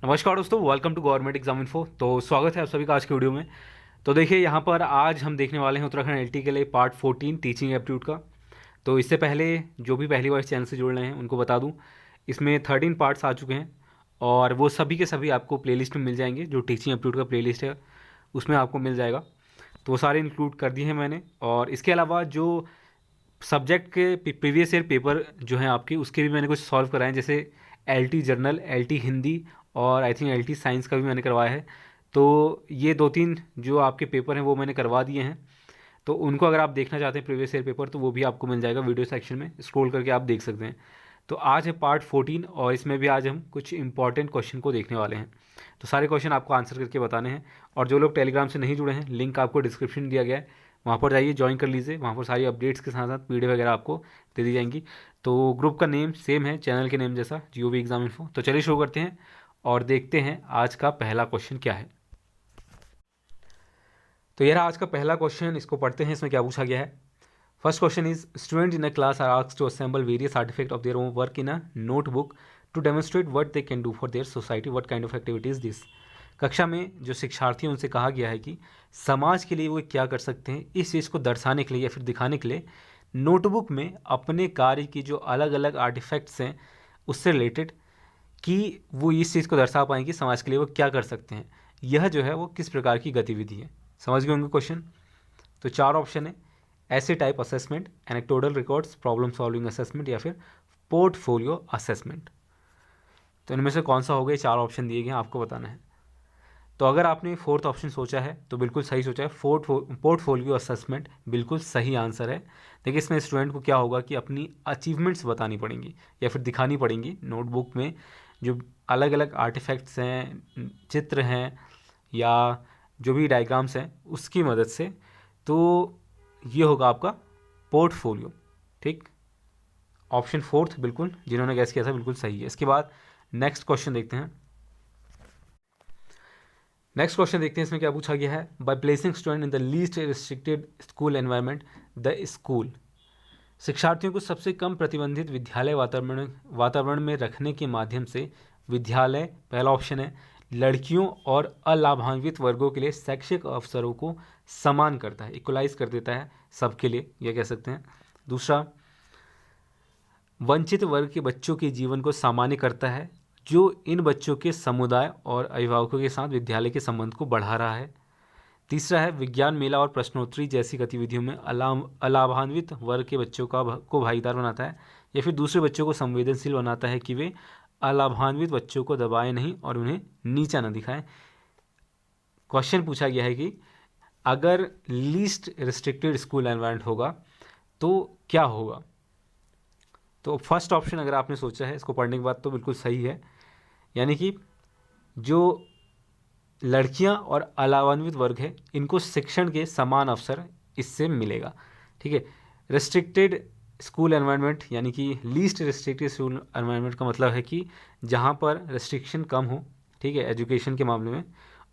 नमस्कार दोस्तों, welcome to government exam info. तो स्वागत है आप सभी का आज के वीडियो में। तो देखिए यहाँ पर आज हम देखने वाले हैं उत्तराखंड एलटी के लिए पार्ट 14 टीचिंग एप्टीट्यूड का। तो इससे पहले जो भी पहली बार इस चैनल से जुड़ रहे हैं उनको बता दूं, इसमें 13 पार्ट्स आ चुके हैं और वो सभी के सभी आपको प्लेलिस्ट में मिल जाएंगे। जो टीचिंग एप्टीट्यूड का प्लेलिस्ट है उसमें आपको मिल जाएगा। तो वो सारे इंक्लूड कर दिए हैं मैंने। और इसके अलावा जो सब्जेक्ट के प्रीवियस ईयर पेपर जो हैं आपके, उसके भी मैंने कुछ सॉल्व कराए हैं, जैसे एलटी जर्नल, एलटी हिंदी और आई थिंक एलटी साइंस का भी मैंने करवाया है। तो ये 2-3 जो आपके पेपर हैं वो मैंने करवा दिए हैं। तो उनको अगर आप देखना चाहते हैं प्रीवियस ईयर पेपर, तो वो भी आपको मिल जाएगा वीडियो सेक्शन में, स्क्रॉल करके आप देख सकते हैं। तो आज है पार्ट 14 और इसमें भी आज हम कुछ इंपॉर्टेंट क्वेश्चन को देखने वाले हैं। तो सारे क्वेश्चन आपको आंसर करके बताने हैं। और जो लोग टेलीग्राम से नहीं जुड़े हैं, लिंक आपको डिस्क्रिप्शन दिया गया है, वहाँ पर जाइए, ज्वाइन कर लीजिए। वहाँ पर सारी अपडेट्स के साथ साथ वीडियो वगैरह आपको दे दी जाएंगी। तो ग्रुप का नेम सेम है चैनल के नेम जैसा, GOV एग्जाम इन्फो। तो चलिए शुरू करते हैं और देखते हैं आज का पहला क्वेश्चन क्या है। तो यह रहा आज का पहला क्वेश्चन, इसको पढ़ते हैं। इसमें क्या पूछा गया है। First question is, student in a class are asked to assemble various artifact of their own work in a notebook to demonstrate what they can do for their society, what kind of activity is this. कक्षा में जो शिक्षार्थी हैं उनसे कहा गया है कि समाज के लिए वो क्या कर सकते हैं, इस चीज़ को दर्शाने के लिए या फिर दिखाने के लिए नोटबुक में अपने कार्य की जो अलग अलग आर्टिफैक्ट्स हैं उससे रिलेटेड, कि वो इस चीज़ को दर्शा पाएँ कि समाज के लिए वो क्या कर सकते हैं। यह जो है वो किस प्रकार की गतिविधि है। समझ गए होंगे क्वेश्चन। तो 4 ऑप्शन है, ऐसे type assessment, anecdotal records, problem solving assessment या फिर पोर्टफोलियो असेसमेंट। तो इनमें से कौन सा होगा, ये 4 ऑप्शन दिए गए हैं, आपको बताना है। तो अगर आपने 4th ऑप्शन सोचा है तो बिल्कुल सही सोचा है। पोर्टफोलियो असेसमेंट बिल्कुल सही आंसर है। देखिए इसमें स्टूडेंट को क्या होगा कि अपनी अचीवमेंट्स बतानी पड़ेंगी या फिर दिखानी पड़ेंगी नोटबुक में, जो अलग अलग आर्टिफैक्ट्स हैं, चित्र हैं या जो भी डायग्राम्स हैं उसकी मदद से। तो ये होगा आपका पोर्टफोलियो। ठीक, ऑप्शन 4th बिल्कुल जिन्होंने गैस किया था बिल्कुल सही है। इसके बाद नेक्स्ट क्वेश्चन देखते हैं। नेक्स्ट क्वेश्चन देखते हैं, इसमें क्या पूछा गया है। By placing student in the least restricted school environment the school, शिक्षार्थियों को सबसे कम प्रतिबंधित विद्यालय वातावरण में रखने के माध्यम से विद्यालय, पहला ऑप्शन है, लड़कियों और अलाभान्वित वर्गों के लिए शैक्षिक अवसरों को समान करता है, इक्वलाइज कर देता है सबके लिए, यह कह सकते हैं। दूसरा, वंचित वर्ग के बच्चों के जीवन को सामान्य करता है, जो इन बच्चों के समुदाय और अभिभावकों के साथ विद्यालय के संबंध को बढ़ा रहा है। तीसरा है, विज्ञान मेला और प्रश्नोत्तरी जैसी गतिविधियों में अलाभान्वित वर्ग के बच्चों को भागीदार बनाता है या फिर दूसरे बच्चों को संवेदनशील बनाता है कि वे अलाभान्वित बच्चों को दबाएं नहीं और उन्हें नीचा न दिखाएं। क्वेश्चन पूछा गया है कि अगर लीस्ट रिस्ट्रिक्टेड स्कूल एनवायरनमेंट होगा तो क्या होगा। तो फर्स्ट ऑप्शन अगर आपने सोचा है इसको पढ़ने के बाद तो बिल्कुल सही है, यानी कि जो लड़कियां और अलावान्वित वर्ग है इनको शिक्षण के समान अवसर इससे मिलेगा। ठीक है, रिस्ट्रिक्टेड स्कूल एनवायरनमेंट यानी कि लीस्ट रिस्ट्रिक्टेड स्कूल एनवायरनमेंट का मतलब है कि जहां पर रिस्ट्रिक्शन कम हो, ठीक है, एजुकेशन के मामले में,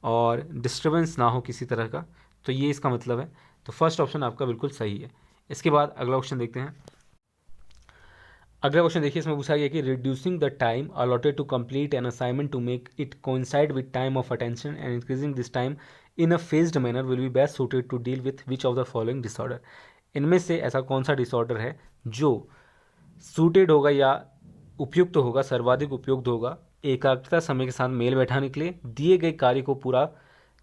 और डिस्टर्बेंस ना हो किसी तरह का। तो ये इसका मतलब है। तो फर्स्ट ऑप्शन आपका बिल्कुल सही है। इसके बाद अगला क्वेश्चन देखते हैं। अगला क्वेश्चन देखिए, इसमें पूछा गया कि reducing the time allotted to complete an assignment to make it coincide with time of attention and increasing this time in a phased manner will be best suited to deal with which of the following disorder. इनमें से ऐसा कौन सा disorder है जो suited होगा या उपयुक्त होगा, सर्वाधिक उपयुक्त होगा एकाग्रता समय के साथ मेल बैठाने के लिए, दिए गए कार्य को पूरा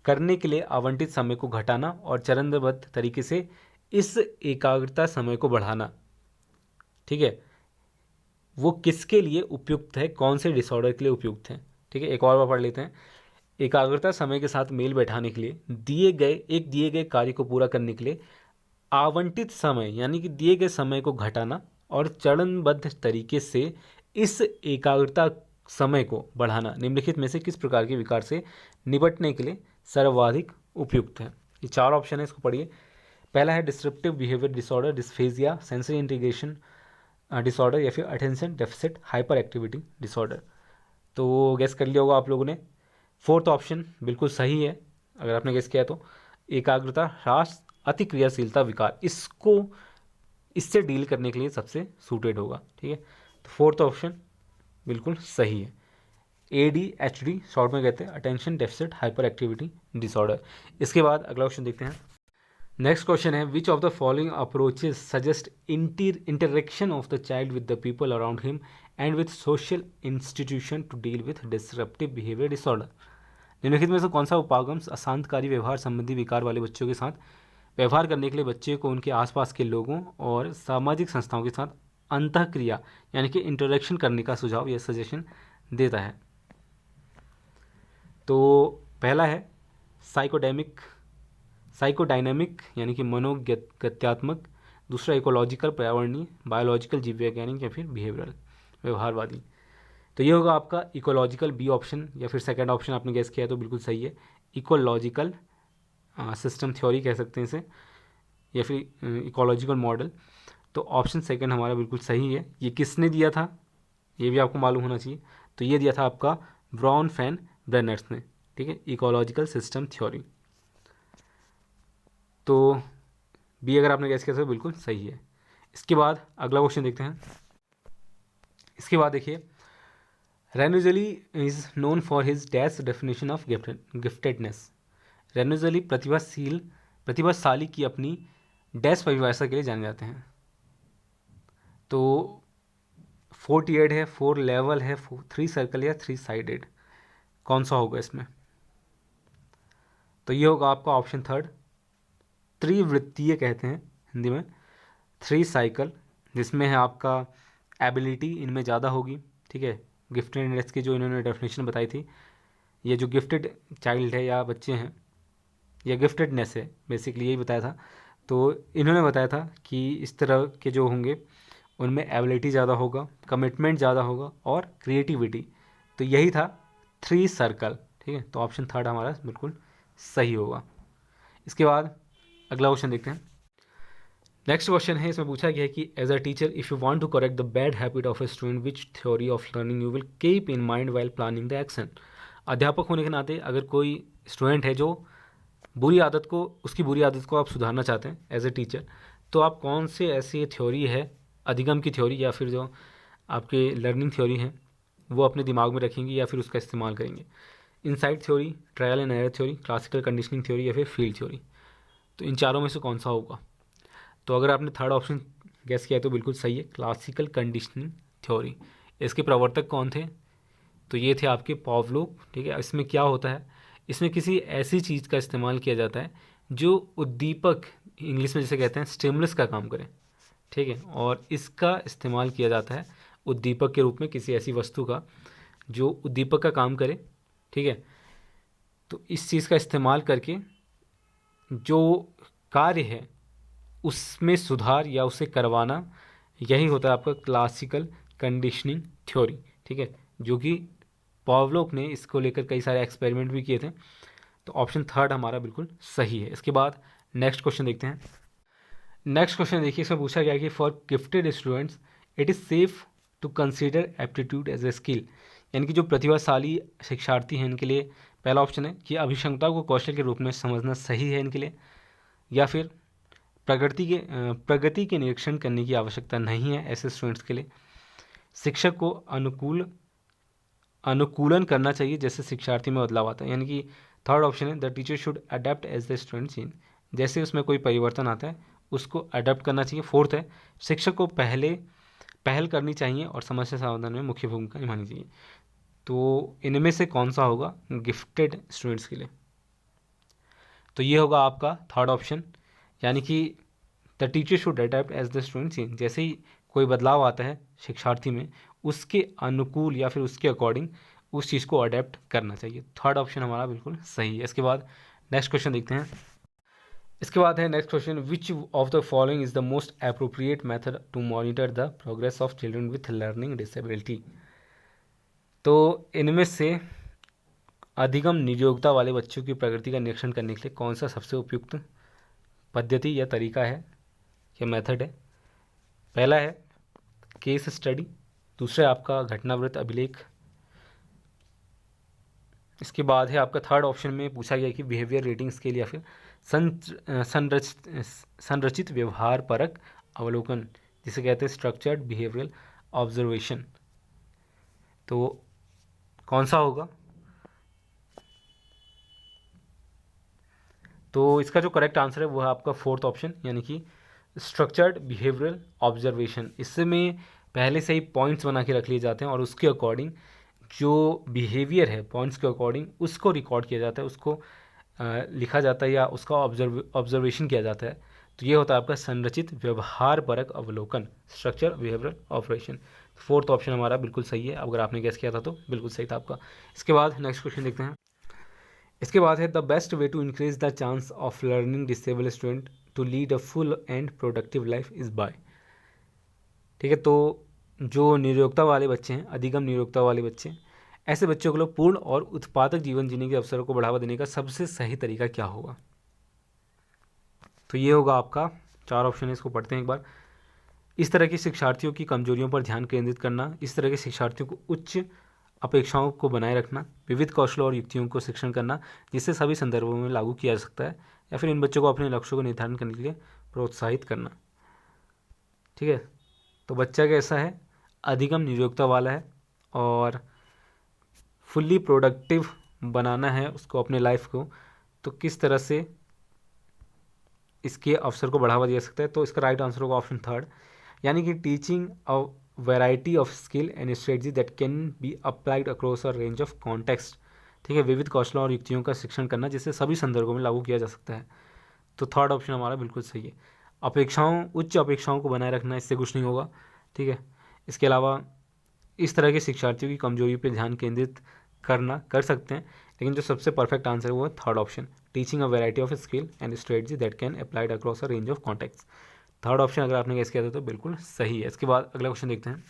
करने के लिए आवंटित समय को घटाना और चरणबद्ध तरीके से इस एकाग्रता समय को बढ़ाना। ठीक है, वो किसके लिए उपयुक्त है, कौन से डिसऑर्डर के लिए उपयुक्त है। ठीक है, एक और बार पढ़ लेते हैं। एकाग्रता समय के साथ मेल बैठाने के लिए, दिए गए कार्य को पूरा करने के लिए आवंटित समय यानी कि दिए गए समय को घटाना और चरणबद्ध तरीके से इस एकाग्रता समय को बढ़ाना निम्नलिखित में से किस प्रकार के विकार से निपटने के लिए सर्वाधिक उपयुक्त है। ये 4 ऑप्शन है, इसको पढ़िए। पहला है disruptive behaviour disorder, dysphagia, sensory integration disorder या फिर attention deficit hyper activity disorder. तो गैस कर लिया होगा आप लोगों ने। 4th ऑप्शन बिल्कुल सही है अगर आपने गैस किया तो, एकाग्रता ह्रास अतिक्रियाशीलता विकार, इससे डील करने के लिए सबसे सूटेड होगा। ठीक है, तो 4th ऑप्शन बिल्कुल सही है। ADHD शॉर्ट में कहते हैं, attention deficit hyper activity disorder. इसके बाद अगला क्वेश्चन देखते हैं। नेक्स्ट क्वेश्चन है, which of the following approaches suggest interaction of the child with the people around him and with social institution to deal with disruptive behaviour disorder. निम्नलिखित में से कौन सा उपागम अशांतकारी व्यवहार संबंधी विकार वाले बच्चों के साथ व्यवहार करने के लिए बच्चे को उनके आसपास के लोगों और सामाजिक संस्थाओं के साथ अंतःक्रिया यानी कि इंटरेक्शन करने का सुझाव या सजेशन देता है? तो पहला है साइकोडायनेमिक यानी कि मनोगत्यात्मक, दूसरा इकोलॉजिकल पर्यावरणीय, बायोलॉजिकल जीव वैज्ञानिक, या फिर बिहेवियरल व्यवहारवादी। तो ये होगा आपका इकोलॉजिकल, बी ऑप्शन, या फिर सेकंड ऑप्शन आपने गेस किया तो बिल्कुल सही है, इकोलॉजिकल सिस्टम थ्योरी कह सकते हैं इसे, या फिर इकोलॉजिकल मॉडल। तो ऑप्शन सेकंड हमारा बिल्कुल सही है। ये किसने दिया था ये भी आपको मालूम होना चाहिए। तो ये दिया था आपका ब्राउन ब्रेनर्स ने, ठीक है, इकोलॉजिकल सिस्टम थ्योरी। तो बी अगर आपने गेस किया तो बिल्कुल सही है। इसके बाद अगला क्वेश्चन देखते हैं। इसके बाद देखिए, Renzulli is known for his dash definition of giftedness. Renzulli प्रतिभाशाली की अपनी डैश परिभाषा के लिए जाने जाते हैं। तो 48 है, 4 लेवल है, 3 सर्कल या 3 साइडेड, कौन सा होगा इसमें? तो ये होगा आपका ऑप्शन थर्ड, त्रिवृत्तीय कहते हैं हिंदी में, 3 साइकिल, जिसमें है आपका एबिलिटी इनमें ज़्यादा होगी, ठीक है। गिफ्टेडनेस की जो इन्होंने डेफिनेशन बताई थी, ये जो गिफ्टेड चाइल्ड है या बच्चे हैं, या गिफ्टेडनेस है बेसिकली, यही बताया था। तो इन्होंने बताया था कि इस तरह के जो होंगे उनमें एबिलिटी ज़्यादा होगा, कमिटमेंट ज़्यादा होगा और क्रिएटिविटी। तो यही था 3 सर्कल, ठीक है। तो ऑप्शन थर्ड हमारा बिल्कुल सही होगा। इसके बाद अगला क्वेश्चन देखते हैं। नेक्स्ट क्वेश्चन है, इसमें पूछा गया है कि as a teacher if you want to correct the bad habit of a student which theory of learning you will keep in mind while planning the action. अध्यापक होने के नाते अगर कोई स्टूडेंट है जो उसकी बुरी आदत को आप सुधारना चाहते हैं एज ए टीचर, तो आप कौन से ऐसी थ्योरी है, अधिगम की थ्योरी या फिर जो आपके लर्निंग थ्योरी है, वो अपने दिमाग में रखेंगे या फिर उसका इस्तेमाल करेंगे? Insight theory, trial and error theory, classical conditioning theory, या फिर फील्ड थ्योरी। तो इन चारों में से कौन सा होगा? तो अगर आपने थर्ड ऑप्शन गेस किया तो बिल्कुल सही है, क्लासिकल कंडीशनिंग थ्योरी। इसके प्रवर्तक कौन थे? तो ये थे आपके पावलोव, ठीक है। इसमें क्या होता है, इसमें किसी ऐसी चीज़ का इस्तेमाल किया जाता है जो उद्दीपक, इंग्लिश में जैसे कहते हैं स्टिमुलस का काम करे, ठीक है, और इसका इस्तेमाल किया जाता है उद्दीपक के रूप में किसी ऐसी वस्तु का जो उद्दीपक का काम करे, ठीक है। तो इस चीज़ का इस्तेमाल करके जो कार्य है उसमें सुधार या उसे करवाना, यही होता है आपका क्लासिकल कंडीशनिंग थ्योरी, ठीक है, जो कि पावलोव ने इसको लेकर कई सारे एक्सपेरिमेंट भी किए थे। तो ऑप्शन थर्ड हमारा बिल्कुल सही है। इसके बाद नेक्स्ट क्वेश्चन देखते हैं। नेक्स्ट क्वेश्चन देखिए, इसमें पूछा गया कि for gifted students it is safe to consider aptitude as a skill. यानी कि जो प्रतिभाशाली शिक्षार्थी हैं इनके लिए पहला ऑप्शन है कि अभिक्षमता को कौशल के रूप में समझना सही है इनके लिए, या फिर प्रगति के निरीक्षण करने की आवश्यकता नहीं है ऐसे स्टूडेंट्स के लिए, शिक्षक को अनुकूलन करना चाहिए जैसे शिक्षार्थी में बदलाव आता है। यानी कि थर्ड ऑप्शन है the teacher should adapt as the student change, जैसे उसमें कोई परिवर्तन आता है उसको अडेप्ट करना चाहिए। फोर्थ है शिक्षक को पहल करनी चाहिए और समस्या समाधान में मुख्य भूमिका निभानी चाहिए। तो इनमें से कौन सा होगा गिफ्टेड स्टूडेंट्स के लिए? तो ये होगा आपका थर्ड ऑप्शन, यानी कि the teacher should adapt as the student change, जैसे ही कोई बदलाव आता है शिक्षार्थी में उसके अनुकूल या फिर उसके अकॉर्डिंग उस चीज़ को अडेप्ट करना चाहिए। थर्ड ऑप्शन हमारा बिल्कुल सही है। इसके बाद नेक्स्ट क्वेश्चन देखते हैं। इसके बाद है next question, which of the following is the most appropriate method to monitor the progress of children with learning disability. तो इनमें से अधिगम नियोक्ता वाले बच्चों की प्रगति का निरीक्षण करने के लिए कौन सा सबसे उपयुक्त पद्धति या तरीका है या मेथड है? पहला है केस स्टडी, दूसरा है आपका घटनावृत्त अभिलेख, इसके बाद है आपका थर्ड ऑप्शन में पूछा गया कि बिहेवियर रेटिंग स्केल या फिर संरचित व्यवहार परक अवलोकन, जिसे कहते हैं स्ट्रक्चर्ड बिहेवियरल ऑब्जर्वेशन। तो कौन सा होगा? तो इसका जो करेक्ट आंसर है वो है आपका फोर्थ ऑप्शन, यानी कि स्ट्रक्चर्ड बिहेवियरल ऑब्जर्वेशन। इसमें पहले से ही पॉइंट्स बना के रख लिए जाते हैं और उसके अकॉर्डिंग जो बिहेवियर है पॉइंट्स के अकॉर्डिंग उसको रिकॉर्ड किया जाता है, उसको लिखा जाता है या उसका ऑब्जर्वेशन किया जाता है। तो ये होता है आपका संरचित व्यवहार परक अवलोकन, structure behavioural operation. Fourth option हमारा बिल्कुल सही है, अगर आपने गेस किया था तो बिल्कुल सही था आपका। इसके बाद नेक्स्ट क्वेश्चन देखते हैं। इसके बाद है the best way to increase the chance of learning disable student to lead a full and productive life is by. ठीक है, तो जो निरोगता वाले बच्चे हैं, अधिगम निरोगता वाले बच्चे हैं, ऐसे बच्चों को पूर्ण और उत्पादक जीवन जीने के अवसरों को बढ़ावा देने का सबसे सही तरीका क्या होगा? तो ये होगा आपका 4 ऑप्शन है, इसको पढ़ते हैं एक बार। इस तरह के शिक्षार्थियों की कमजोरियों पर ध्यान केंद्रित करना, इस तरह के शिक्षार्थियों को उच्च अपेक्षाओं को बनाए रखना, विविध कौशलों और युक्तियों को शिक्षण करना जिससे सभी संदर्भों में लागू किया जा सकता है, या फिर इन बच्चों को अपने लक्ष्यों को निर्धारण करने के लिए प्रोत्साहित करना। ठीक है, तो बच्चा कैसा है? अधिगम निरोगता वाला है और फुल्ली प्रोडक्टिव बनाना है उसको अपने लाइफ को, तो किस तरह से इसके अवसर को बढ़ावा दिया सकता है? तो इसका राइट आंसर होगा ऑप्शन थर्ड, यानी कि teaching a variety of skill and strategy that can be applied across a range of context. ठीक है, विविध कौशलों और युक्तियों का शिक्षण करना जिससे सभी संदर्भों में लागू किया जा सकता है। तो थर्ड ऑप्शन हमारा बिल्कुल सही है। उच्च अपेक्षाओं को बनाए रखना, इससे कुछ नहीं होगा। ठीक है, इसके अलावा इस तरह के शिक्षार्थियों की कमजोरी पर ध्यान केंद्रित कर सकते हैं, लेकिन जो सबसे परफेक्ट आंसर है वो है third option, teaching a variety of skill and strategy that can applied across a range of contacts. Third option अगर आपने गेस किया था तो बिल्कुल सही है। इसके बाद अगला क्वेश्चन देखते हैं।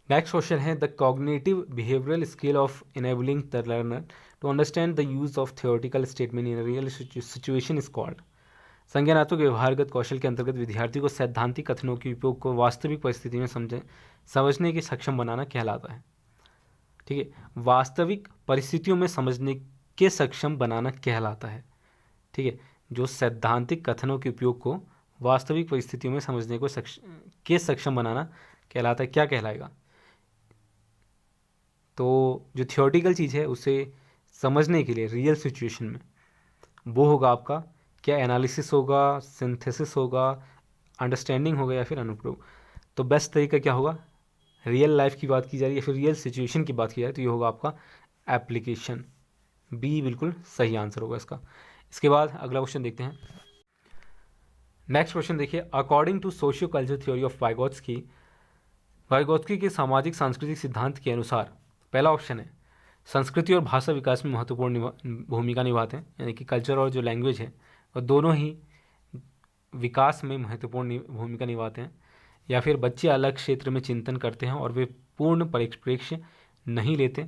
नेक्स्ट क्वेश्चन है the cognitive behavioural skill of enabling the learner to understand the use of theoretical statement in real situation is called. संज्ञानात्मक व्यवहारगत कौशल के अंतर्गत विद्यार्थी को सैद्धांतिक कथनों के उपयोग को वास्तविक परिस्थिति में समझने के सक्षम बनाना कहलाता है। ठीक है, वास्तविक परिस्थितियों में समझने के सक्षम बनाना कहलाता है। ठीक है, जो सैद्धांतिक कथनों के उपयोग को वास्तविक परिस्थितियों में समझने को सक्षम बनाना कहलाता है। क्या कहलाएगा? तो जो थियोरटिकल चीज़ है उसे समझने के लिए रियल सिचुएशन में वो होगा आपका क्या? एनालिसिस होगा, सिंथेसिस होगा, अंडरस्टैंडिंग होगा या फिर अनुप्रयोग। तो बेस्ट तरीका क्या होगा? रियल लाइफ की बात की जा रही है या फिर रियल सिचुएशन की बात की जाए तो ये होगा आपका एप्लीकेशन। बी बिल्कुल सही आंसर होगा इसका। इसके बाद अगला क्वेश्चन देखते हैं। नेक्स्ट क्वेश्चन देखिए, according to socio culture theory of Vygotsky के सामाजिक सांस्कृतिक सिद्धांत के अनुसार, पहला ऑप्शन है संस्कृति और भाषा विकास में महत्वपूर्ण भूमिका निभाते हैं, यानी कि कल्चर और जो लैंग्वेज है वो दोनों ही विकास में महत्वपूर्ण भूमिका निभाते हैं, या फिर बच्चे अलग क्षेत्र में चिंतन करते हैं और वे पूर्ण परिप्रेक्ष्य नहीं लेते।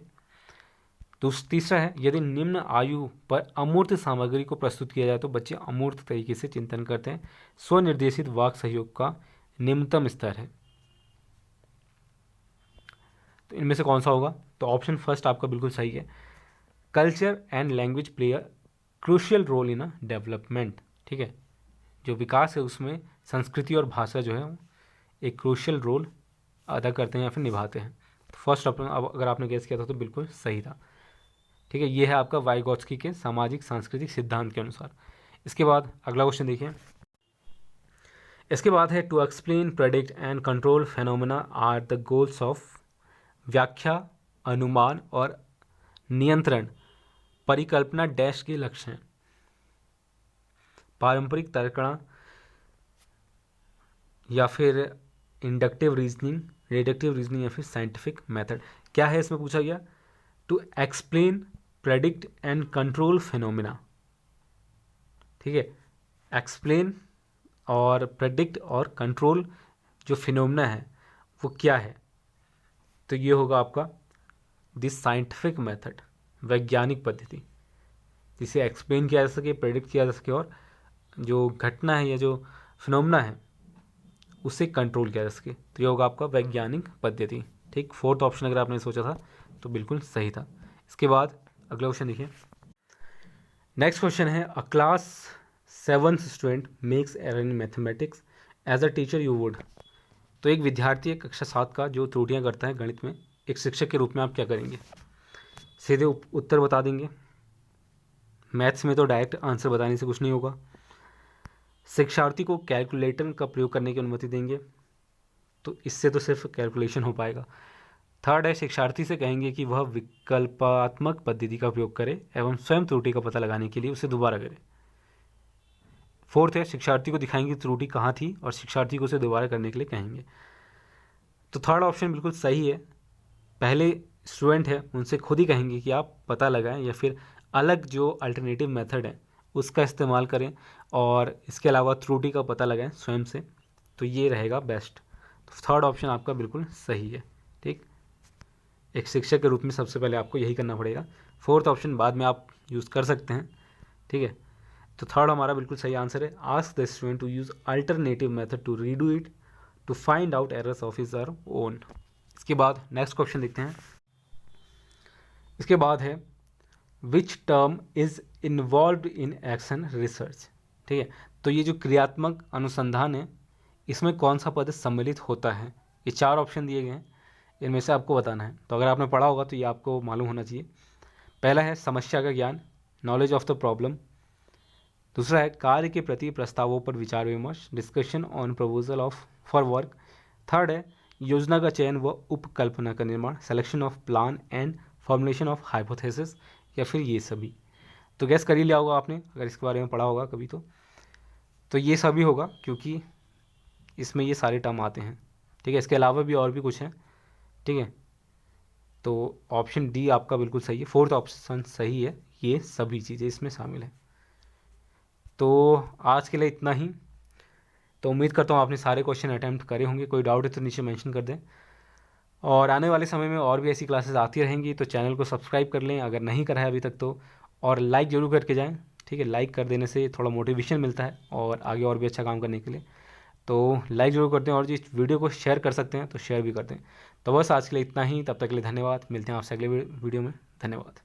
तो तीसरा है यदि निम्न आयु पर अमूर्त सामग्री को प्रस्तुत किया जाए तो बच्चे अमूर्त तरीके से चिंतन करते हैं। स्वनिर्देशित वाक सहयोग का निम्नतम स्तर है। तो इनमें से कौन सा होगा? तो ऑप्शन फर्स्ट आपका बिल्कुल सही है, culture and language play a crucial role in a development. ठीक है, जो विकास है उसमें संस्कृति और भाषा जो है एक क्रूशियल रोल अदा करते हैं या फिर निभाते हैं। तो फर्स्ट ऑप्शन अब अगर आपने गेस किया था तो बिल्कुल सही था। ठीक है, ये है आपका वाइगोत्स्की के सामाजिक सांस्कृतिक सिद्धांत के अनुसार। इसके बाद अगला क्वेश्चन देखिए। इसके बाद है to explain, predict and control phenomena are the goals of. व्याख्या, अनुमान और नियंत्रण परिकल्पना डैश के लक्ष्य हैं। पारंपरिक तर्कणा या फिर इंडक्टिव रीजनिंग, रिडक्टिव रीजनिंग या फिर साइंटिफिक मेथड। क्या है इसमें पूछा गया? To explain, predict and control phenomena. ठीक है, एक्सप्लेन और प्रेडिक्ट और कंट्रोल जो फिनोमिना है वो क्या है? तो ये होगा आपका दिस साइंटिफिक मेथड, वैज्ञानिक पद्धति जिसे एक्सप्लेन किया जा सके, प्रेडिक्ट किया जा सके और जो घटना है या जो फिनोमिना है उसे कंट्रोल किया जा सके। तो ये होगा आपका वैज्ञानिक पद्धति। ठीक, फोर्थ ऑप्शन अगर आपने सोचा था तो बिल्कुल सही था। इसके बाद अगला क्वेश्चन देखिए। नेक्स्ट क्वेश्चन है a class 7th student makes error in mathematics as a teacher you would. तो एक विद्यार्थी कक्षा 7 का जो त्रुटियां करता है गणित में एक शिक्षक के रूप में आप क्या करेंगे? सीधे उत्तर बता देंगे? मैथ्स में तो डायरेक्ट आंसर बताने से कुछ नहीं होगा। शिक्षार्थी को कैलकुलेटर का प्रयोग करने की अनुमति देंगे, तो इससे तो सिर्फ कैलकुलेशन हो पाएगा। थर्ड है, शिक्षार्थी से कहेंगे कि वह विकल्पात्मक पद्धति का उपयोग करे एवं स्वयं त्रुटि का पता लगाने के लिए उसे दोबारा करे। फोर्थ है, शिक्षार्थी को दिखाएंगे त्रुटि कहाँ थी और शिक्षार्थी को उसे दोबारा करने के लिए कहेंगे। तो थर्ड ऑप्शन बिल्कुल सही है। पहले स्टूडेंट है उनसे खुद ही कहेंगे कि आप पता लगाएं या फिर अलग जो अल्टरनेटिव मेथड है उसका इस्तेमाल करें और इसके अलावा त्रुटि का पता लगाएं स्वयं से, तो ये रहेगा बेस्ट। तो थर्ड ऑप्शन आपका बिल्कुल सही है। ठीक, एक शिक्षक के रूप में सबसे पहले आपको यही करना पड़ेगा। फोर्थ ऑप्शन बाद में आप यूज़ कर सकते हैं। ठीक है, तो थर्ड हमारा बिल्कुल सही आंसर है। Ask the student to use alternative method to redo it to find out errors of his or own. इसके बाद नेक्स्ट क्वेश्चन देखते हैं। इसके बाद है which term is involve in action research. ठीक है, तो ये जो क्रियात्मक अनुसंधान है इसमें कौन सा पद सम्मिलित होता है? ये 4 ऑप्शन दिए गए हैं, इनमें से आपको बताना है। तो अगर आपने पढ़ा होगा तो ये आपको मालूम होना चाहिए। पहला है समस्या का ज्ञान, नॉलेज ऑफ द प्रॉब्लम। दूसरा है कार्य के प्रति प्रस्तावों पर विचार विमर्श, discussion on proposal of for work. Third है योजना का चयन व उपकल्पना का निर्माण, selection of plan and formulation of hypothesis, या फिर ये सभी। तो गैस कर ही लिया होगा आपने अगर इसके बारे में पढ़ा होगा कभी तो ये सभी होगा, क्योंकि इसमें ये सारे टर्म आते हैं। ठीक है, इसके अलावा भी और भी कुछ हैं। ठीक है, तो ऑप्शन डी आपका बिल्कुल सही है, फोर्थ ऑप्शन सही है, ये सभी चीज़ें इसमें शामिल हैं। तो आज के लिए इतना ही। तो उम्मीद करता हूँ आपने सारे क्वेश्चन अटैम्प्ट करे होंगे। कोई डाउट है तो नीचे मेंशन कर दें। और आने वाले समय में और भी ऐसी क्लासेस आती रहेंगी, तो चैनल को सब्सक्राइब कर लें अगर नहीं करा है अभी तक तो, और लाइक ज़रूर करके जाएं। ठीक है, लाइक कर देने से थोड़ा मोटिवेशन मिलता है और आगे और भी अच्छा काम करने के लिए। तो लाइक ज़रूर करते हैं और जिस वीडियो को शेयर कर सकते हैं तो शेयर भी कर दें। तो बस आज के लिए इतना ही, तब तक के लिए धन्यवाद। मिलते हैं आपसे अगले वीडियो में। धन्यवाद।